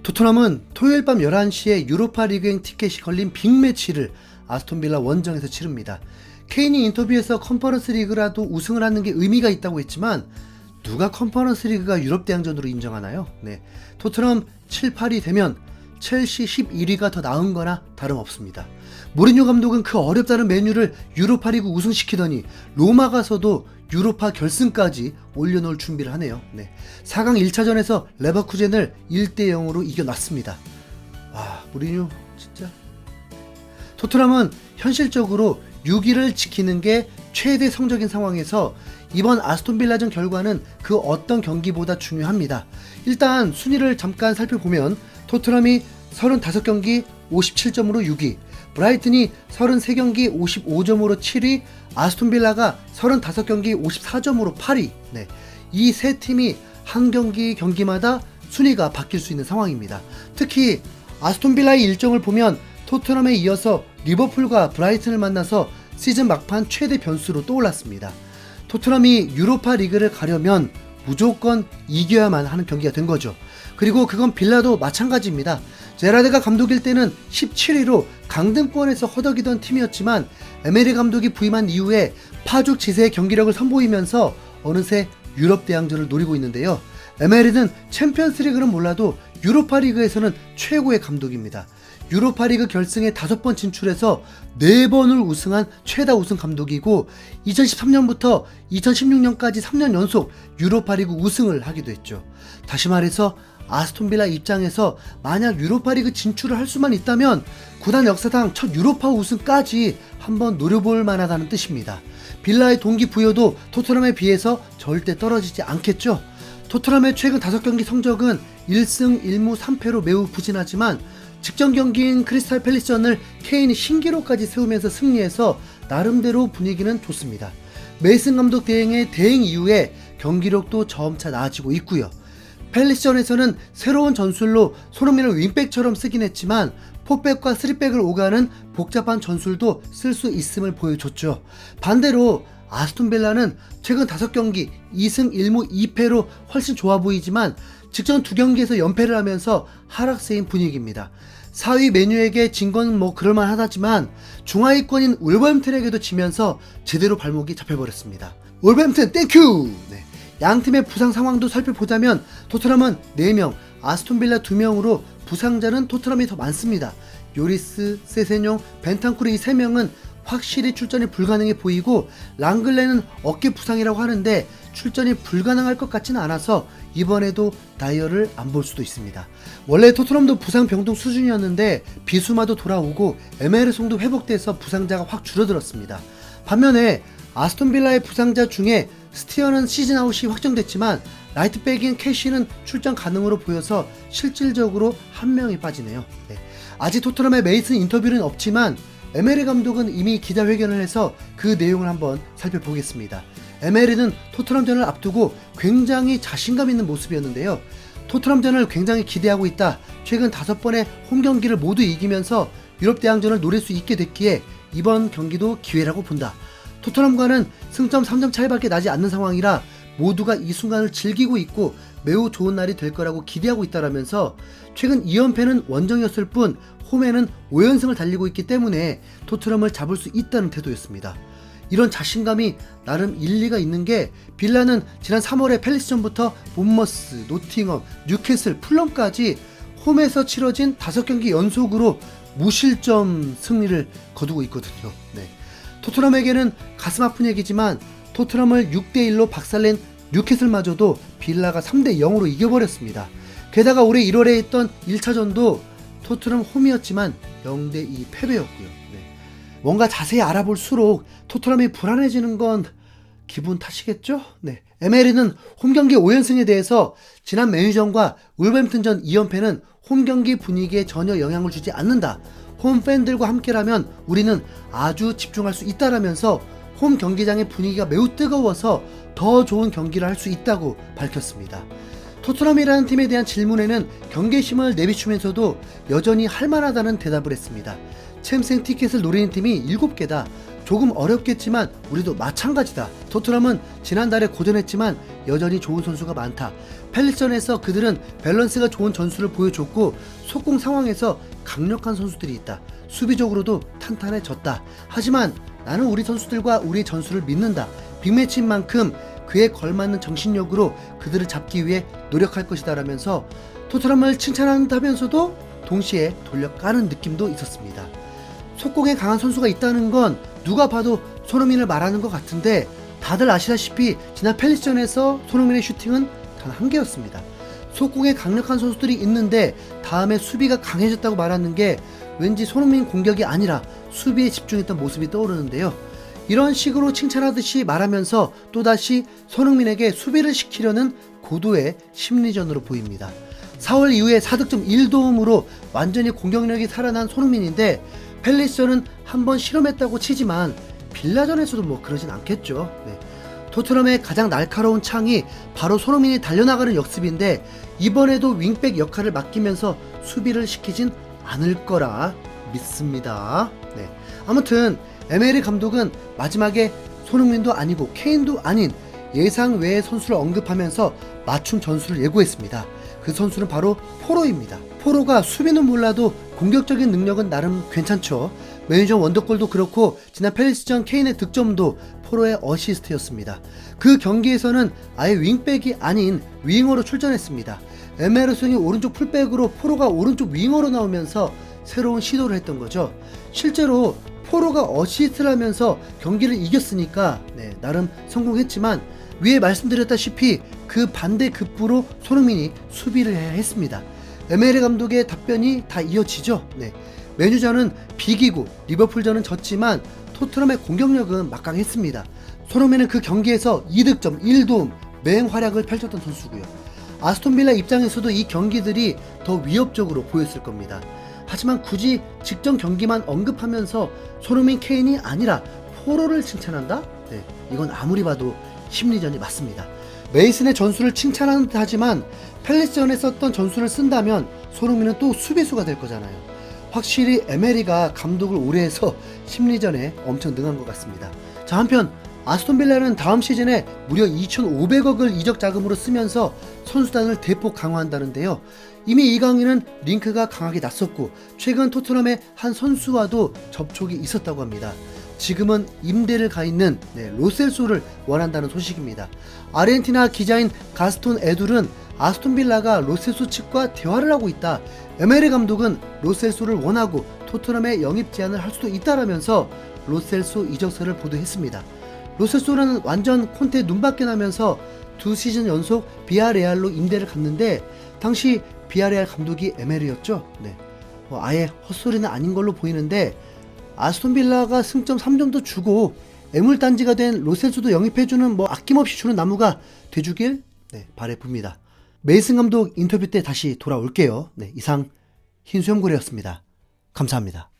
토트넘은 토요일 밤 11시에 유로파 리그행 티켓이 걸린 빅매치를 아스톤빌라 원정에서 치릅니다. 케인이 인터뷰에서 컨퍼런스 리그라도 우승을 하는 게 의미가 있다고 했지만 누가 컨퍼런스 리그가 유럽 대항전으로 인정하나요? 토트넘 7, 8이 되면 첼시 11위가 더 나은 거나 다름없습니다. 모리뉴 감독은 그 어렵다는 메뉴를 유로파 리그 우승시키더니 로마 가서도 유로파 결승까지 올려놓을 준비를 하네요. 4강 1차전에서 레버쿠젠을 1대0으로 이겨놨습니다. 와, 모리뉴 진짜. 토트넘은 현실적으로 6위를 지키는 게 최대 성적인 상황에서 이번 아스톤빌라전 결과는 그 어떤 경기보다 중요합니다. 일단 순위를 잠깐 살펴보면 토트넘이 35경기 57점으로 6위, 브라이튼이 33경기 55점으로 7위, 아스톤빌라가 35경기 54점으로 8위. 이 세 팀이 한 경기마다 순위가 바뀔 수 있는 상황입니다. 특히 아스톤빌라의 일정을 보면 토트넘에 이어서 리버풀과 브라이튼을 만나서 시즌 막판 최대 변수로 떠올랐습니다. 토트넘이 유로파 리그를 가려면 무조건 이겨야만 하는 경기가 된 거죠. 그리고 그건 빌라도 마찬가지입니다. 제라드가 감독일 때는 17위로 강등권에서 허덕이던 팀이었지만 에메리 감독이 부임한 이후에 파죽지세의 경기력을 선보이면서 어느새 유럽 대항전을 노리고 있는데요. 에메리는 챔피언스리그는 몰라도 유로파리그에서는 최고의 감독입니다. 유로파리그 결승에 5번 진출해서 4번을 우승한 최다 우승 감독이고 2013년부터 2016년까지 3년 연속 유로파리그 우승을 하기도 했죠. 다시 말해서 아스톤빌라 입장에서 만약 유로파리그 진출을 할 수만 있다면 구단 역사상 첫 유로파 우승까지 한번 노려볼 만하다는 뜻입니다. 빌라의 동기부여도 토트넘에 비해서 절대 떨어지지 않겠죠. 토트넘의 최근 5경기 성적은 1승 1무 3패로 매우 부진하지만 직전 경기인 크리스탈 팰리스전을 케인이 신기록까지 세우면서 승리해서 나름대로 분위기는 좋습니다. 메이슨 감독 대행의 대행 이후에 경기력도 점차 나아지고 있고요. 팰리스전에서는 새로운 전술로 손흥민을 윙백처럼 쓰긴 했지만 4백과 3백을 오가는 복잡한 전술도 쓸 수 있음을 보여줬죠. 반대로 아스톤빌라는 최근 5경기 2승 1무 2패로 훨씬 좋아 보이지만 직전 2경기에서 연패를 하면서 하락세인 분위기입니다. 4위 메뉴에게 진 건 뭐 그럴만하다지만 중하위권인 울버햄튼에게도 지면서 제대로 발목이 잡혀버렸습니다. 울버햄튼 땡큐! 양팀의 부상 상황도 살펴보자면 토트넘은 4명, 아스톤빌라 2명으로 부상자는 토트넘이 더 많습니다. 요리스, 세세뇽, 벤탄쿠르 이 3명은 확실히 출전이 불가능해 보이고 랑글레는 어깨 부상이라고 하는데 출전이 불가능할 것 같지는 않아서 이번에도 다이어를 안 볼 수도 있습니다. 원래 토트넘도 부상 병동 수준이었는데 비수마도 돌아오고 에메르송도 회복돼서 부상자가 확 줄어들었습니다. 반면에 아스톤빌라의 부상자 중에 스티어는 시즌 아웃이 확정됐지만 라이트백인 캐시는 출전 가능으로 보여서 실질적으로 한 명이 빠지네요. 아직 토트넘의 메이슨 인터뷰는 없지만 에메리 감독은 이미 기자회견을 해서 그 내용을 한번 살펴보겠습니다. 에메리는 토트넘전을 앞두고 굉장히 자신감 있는 모습이었는데요. 토트넘전을 굉장히 기대하고 있다. 최근 5번의 홈 경기를 모두 이기면서 유럽 대항전을 노릴 수 있게 됐기에 이번 경기도 기회라고 본다. 토트넘과는 승점 3점 차이밖에 나지 않는 상황이라 모두가 이 순간을 즐기고 있고 매우 좋은 날이 될 거라고 기대하고 있다라면서 최근 2연패는 원정이었을 뿐 홈에는 5연승을 달리고 있기 때문에 토트넘을 잡을 수 있다는 태도였습니다. 이런 자신감이 나름 일리가 있는 게 빌라는 지난 3월에 팰리스전부터 본머스, 노팅엄, 뉴캐슬, 풀럼까지 홈에서 치러진 5경기 연속으로 무실점 승리를 거두고 있거든요. 토트넘에게는 가슴 아픈 얘기지만 토트넘을 6대1로 박살낸 뉴캐슬마저도 빌라가 3대0으로 이겨버렸습니다. 게다가 올해 1월에 했던 1차전도 토트넘 홈이었지만 0대2 패배였고요. 뭔가 자세히 알아볼수록 토트넘이 불안해지는 건 기분 탓이겠죠? 에메리는 홈경기 5연승에 대해서 지난 맨유전과 울버햄튼전 2연패는 홈경기 분위기에 전혀 영향을 주지 않는다. 홈팬들과 함께라면 우리는 아주 집중할 수 있다라면서 홈 경기장의 분위기가 매우 뜨거워서 더 좋은 경기를 할 수 있다고 밝혔습니다. 토트넘이라는 팀에 대한 질문에는 경계심을 내비추면서도 여전히 할만하다는 대답을 했습니다. 챔스행 티켓을 노리는 팀이 7개다. 조금 어렵겠지만 우리도 마찬가지다. 토트넘은 지난달에 고전했지만 여전히 좋은 선수가 많다. 팰리스전에서 그들은 밸런스가 좋은 전술을 보여줬고 속공 상황에서 강력한 선수들이 있다. 수비적으로도 탄탄해졌다. 하지만 나는 우리 선수들과 우리의 전술을 믿는다. 빅매치인 만큼 그에 걸맞는 정신력으로 그들을 잡기 위해 노력할 것이다 라면서 토트넘을 칭찬한다면서도 동시에 돌려까는 느낌도 있었습니다. 속공에 강한 선수가 있다는 건 누가 봐도 손흥민을 말하는 것 같은데 다들 아시다시피 지난 팰리스전에서 손흥민의 슈팅은 단 한 개였습니다. 속공에 강력한 선수들이 있는데 다음에 수비가 강해졌다고 말하는 게 왠지 손흥민 공격이 아니라 수비에 집중했던 모습이 떠오르는데요. 이런 식으로 칭찬하듯이 말하면서 또다시 손흥민에게 수비를 시키려는 고도의 심리전으로 보입니다. 4월 이후에 4득점 1도움으로 완전히 공격력이 살아난 손흥민인데 팰리스전은 한번 실험했다고 치지만 빌라전에서도 뭐 그러진 않겠죠. 네. 토트넘의 가장 날카로운 창이 바로 손흥민이 달려나가는 역습인데 이번에도 윙백 역할을 맡기면서 수비를 시키진 않을 거라 믿습니다. 네. 아무튼 에메리 감독은 마지막에 손흥민도 아니고 케인도 아닌 예상 외의 선수를 언급하면서 맞춤 전술을 예고했습니다. 그 선수는 바로 포로입니다. 포로가 수비는 몰라도 공격적인 능력은 나름 괜찮죠. 매니저 원더골도 그렇고 지난 팰리스전 케인의 득점도 포로의 어시스트였습니다. 그 경기에서는 아예 윙백이 아닌 윙어로 출전했습니다. 에메르송이 오른쪽 풀백으로 포로가 오른쪽 윙어로 나오면서 새로운 시도를 했던 거죠. 실제로 포로가 어시스트를 하면서 경기를 이겼으니까 나름 성공했지만 위에 말씀드렸다시피 그 반대급부로 손흥민이 수비를 해야 했습니다. 에메리 감독의 답변이 다 이어지죠. 맨유전은 비기고 리버풀전은 졌지만 토트넘의 공격력은 막강했습니다. 손흥민은 그 경기에서 2득점 1도움 맹활약을 펼쳤던 선수고요. 아스톤빌라 입장에서도 이 경기들이 더 위협적으로 보였을 겁니다. 하지만 굳이 직전 경기만 언급하면서 손흥민 케인이 아니라 포로를 칭찬한다? 이건 아무리 봐도 심리전이 맞습니다. 메이슨의 전술을 칭찬하는 듯 하지만 팰리스전에 썼던 전술을 쓴다면 손흥민은 또 수비수가 될 거잖아요. 확실히 에메리가 감독을 오래 해서 심리전에 엄청 능한 것 같습니다. 자, 한편 아스톤빌라는 다음 시즌에 무려 2,500억을 이적 자금으로 쓰면서 선수단을 대폭 강화한다는데요. 이미 이 강의는 링크가 강하게 났었고 최근 토트넘의 한 선수와도 접촉이 있었다고 합니다. 지금은 임대를 가 있는 로셀소를 원한다는 소식입니다. 아르헨티나 기자인 가스톤 에둘은 아스톤빌라가 로셀소 측과 대화를 하고 있다. 에메리 감독은 로셀소를 원하고 토트넘에 영입 제안을 할 수도 있다라면서 로셀소 이적설을 보도했습니다. 로셀소는 완전 콘테 눈밖에 나면서 2시즌 연속 비아레알로 임대를 갔는데 당시 비아레알 감독이 에메리였죠. 아예 헛소리는 아닌 걸로 보이는데 아스톤빌라가 승점 3점도 주고 애물단지가 된 로셀소도 영입해주는 아낌없이 주는 나무가 돼주길 바라봅니다. 메이슨 감독 인터뷰 때 다시 돌아올게요. 이상 흰수염고래였습니다. 감사합니다.